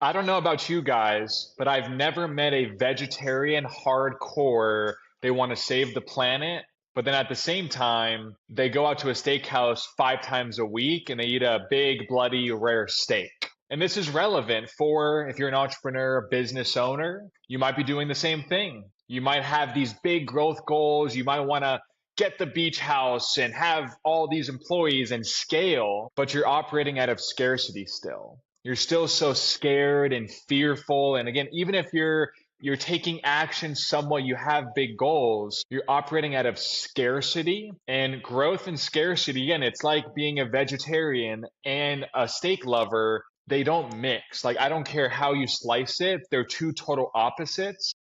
I don't know about you guys, but I've never met a vegetarian hardcore. They want to save the planet, but then at the same time, they go out to a steakhouse 5 times a week and they eat a big, bloody, rare steak. And this is relevant for if you're an entrepreneur, business owner, you might be doing the same thing. You might have these big growth goals. You might want to get the beach house and have all these employees and scale, but you're operating out of scarcity still. You're still so scared and fearful. And again, even if you're taking action somewhat, you have big goals, you're operating out of scarcity and growth and scarcity. Again, it's like being a vegetarian and a steak lover. They don't mix. Like, I don't care how you slice it, they're two total opposites.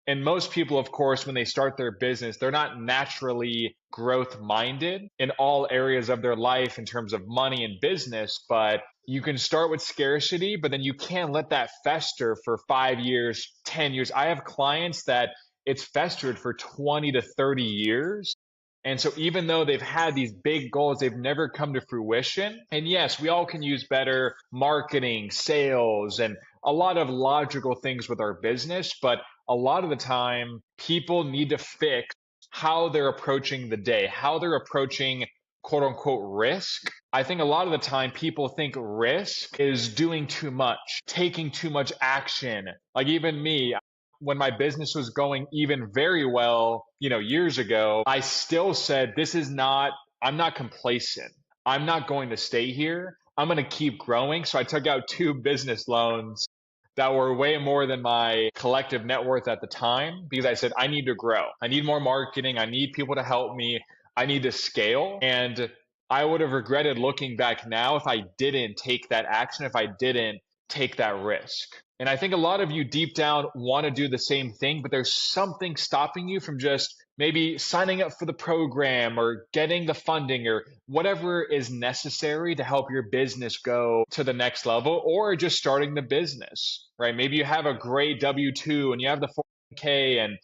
And most people, of course, when they start their business, they're not naturally growth minded in all areas of their life in terms of money and business. But you can start with scarcity, but then you can't let that fester for 5 years, 10 years. I have clients that it's festered for 20 to 30 years. And so even though they've had these big goals, they've never come to fruition. And yes, we all can use better marketing, sales, and a lot of logical things with our business. But a lot of the time, people need to fix how they're approaching the day, how they're approaching quote unquote risk. I think a lot of the time people think risk is doing too much, taking too much action. Like even me, when my business was going even very well, years ago, I still said, I'm not complacent. I'm not going to stay here. I'm going to keep growing. So I took out two business loans that were way more than my collective net worth at the time because I said, I need to grow. I need more marketing. I need people to help me. I need to scale. And I would have regretted looking back now if I didn't take that action, if I didn't take that risk. And I think a lot of you deep down want to do the same thing, but there's something stopping you from just maybe signing up for the program or getting the funding or whatever is necessary to help your business go to the next level, or just starting the business, right? Maybe you have a great W-2 and you have the 401k and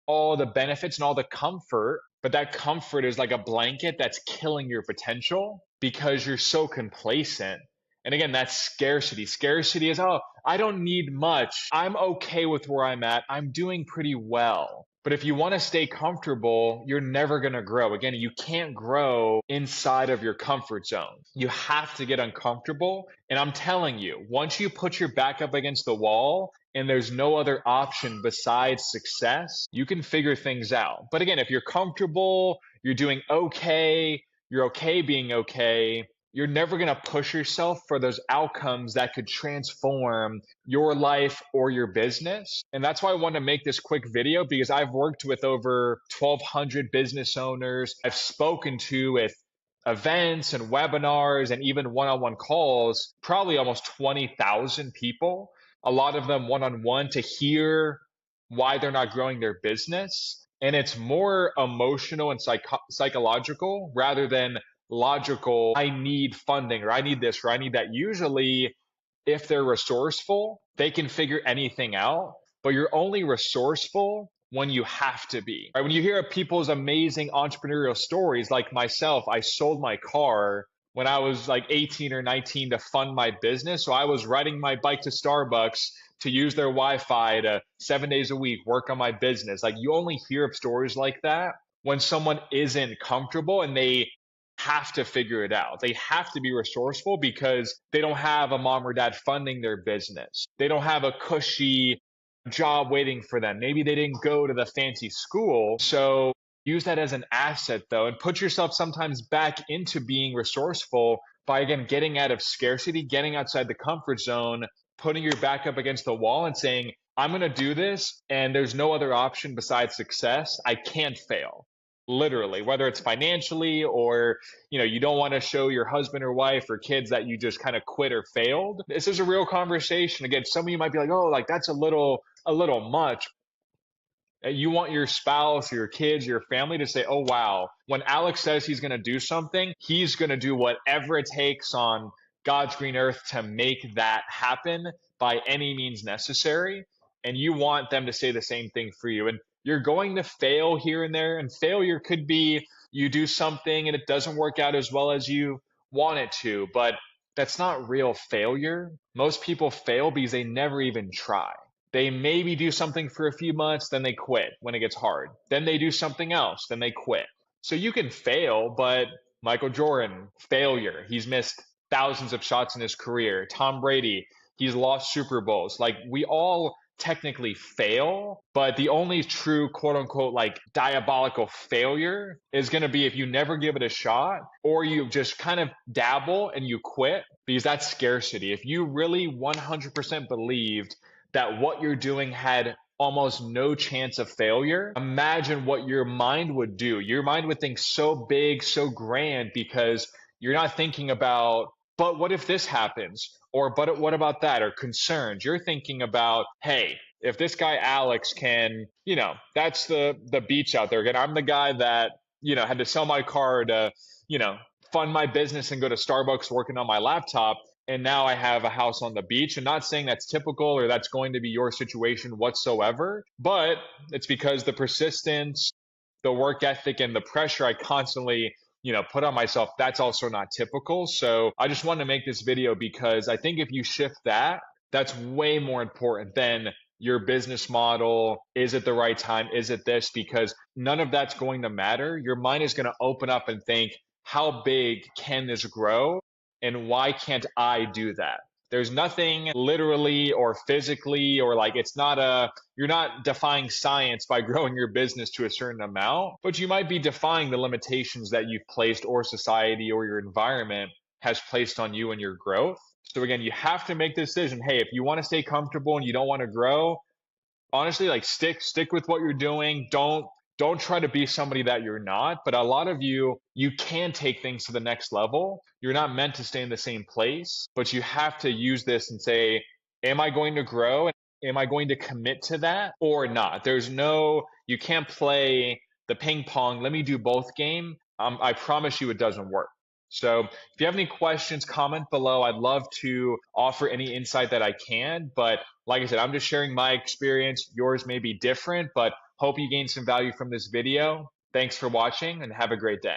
all the benefits and all the comfort, but that comfort is like a blanket that's killing your potential because you're so complacent. And again, that's scarcity. Scarcity is, oh, I don't need much. I'm okay with where I'm at. I'm doing pretty well. But if you want to stay comfortable, you're never going to grow. Again, you can't grow inside of your comfort zone. You have to get uncomfortable. And I'm telling you, once you put your back up against the wall and there's no other option besides success, you can figure things out. But again, if you're comfortable, you're doing okay, you're okay being okay, you're never going to push yourself for those outcomes that could transform your life or your business. And that's why I want to make this quick video because I've worked with over 1,200 business owners. I've spoken to with events and webinars and even one-on-one calls, probably almost 20,000 people, a lot of them one-on-one to hear why they're not growing their business. And it's more emotional and psychological rather than logical, I need funding or I need this or I need that. Usually, if they're resourceful, they can figure anything out, but you're only resourceful when you have to be. Right? When you hear people's amazing entrepreneurial stories, like myself, I sold my car when I was like 18 or 19 to fund my business. So I was riding my bike to Starbucks to use their Wi-Fi to 7 days a week work on my business. Like you only hear of stories like that when someone isn't comfortable and they have to figure it out. They have to be resourceful because they don't have a mom or dad funding their business. They don't have a cushy job waiting for them. Maybe they didn't go to the fancy school. So use that as an asset though, and put yourself sometimes back into being resourceful by again getting out of scarcity, getting outside the comfort zone, putting your back up against the wall and saying, I'm going to do this and there's no other option besides success. I can't fail. Literally, whether it's financially or you don't want to show your husband or wife or kids that you just kind of quit or failed. This is a real conversation. Again, some of you might be like, oh, like that's a little much. You want your spouse or your kids, your family to say, oh, wow, when Alex says he's going to do something, he's going to do whatever it takes on God's green earth to make that happen by any means necessary. And you want them to say the same thing for you. And you're going to fail here and there. And failure could be you do something and it doesn't work out as well as you want it to. But that's not real failure. Most people fail because they never even try. They maybe do something for a few months, then they quit when it gets hard. Then they do something else, then they quit. So you can fail, but Michael Jordan, failure. He's missed thousands of shots in his career. Tom Brady, he's lost Super Bowls. Like we all technically fail, but the only true quote unquote like diabolical failure is going to be if you never give it a shot or you just kind of dabble and you quit because that's scarcity. If you really 100% believed that what you're doing had almost no chance of failure, imagine what your mind would do. Your mind would think so big, so grand because you're not thinking about, but what if this happens? Or, but what about that? Or concerns. You're thinking about, hey, if this guy Alex can, that's the beach out there. Again, I'm the guy that, had to sell my car to, you know, fund my business and go to Starbucks working on my laptop. And now I have a house on the beach. And not saying that's typical or that's going to be your situation whatsoever, but it's because the persistence, the work ethic, and the pressure I constantly put on myself, that's also not typical. So I just wanted to make this video because I think if you shift that, that's way more important than your business model. Is it the right time? Is it this? Because none of that's going to matter. Your mind is going to open up and think, how big can this grow? And why can't I do that? There's nothing literally or physically or like you're not defying science by growing your business to a certain amount, but you might be defying the limitations that you've placed or society or your environment has placed on you and your growth. So again, you have to make the decision. Hey, if you want to stay comfortable and you don't want to grow, honestly, like stick with what you're doing. Don't try to be somebody that you're not. But a lot of you can take things to the next level. You're not meant to stay in the same place, but you have to use this and say, am I going to grow? Am I going to commit to that or not? You can't play the ping pong, let me do both game. I promise you it doesn't work. So if you have any questions, comment below. I'd love to offer any insight that I can. But like I said, I'm just sharing my experience. Yours may be different, but hope you gained some value from this video. Thanks for watching and have a great day.